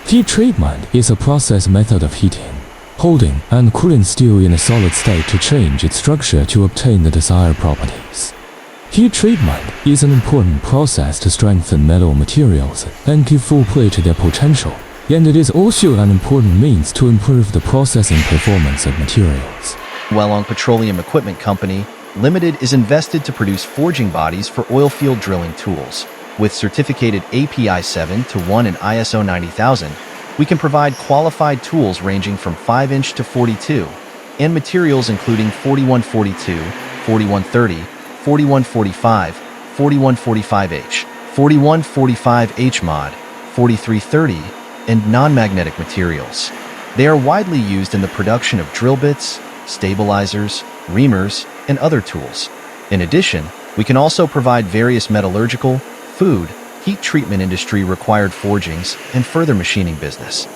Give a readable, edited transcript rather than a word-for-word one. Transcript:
Heat treatment is a process method of heating, holding, and cooling steel in a solid state to change its structure to obtain the desired properties. Heat treatment is an important process to strengthen metal materials and give full play to their potential, and it is also an important means to improve the processing performance of materials. WELONG Petroleum Equipment Company Limited is invested to produce forging bodies for oilfield drilling tools. With certificated API 7-1 and ISO 90000, we can provide qualified tools ranging from 5-inch to 42, and materials including 4142, 4130, 4145, 4145H, 4145H mod, 4330, and non-magnetic materials. They are widely used in the production of drill bits, stabilizers, reamers, and other tools. In addition, we can also provide various metallurgical, food, heat treatment industry required forgings, and further machining business.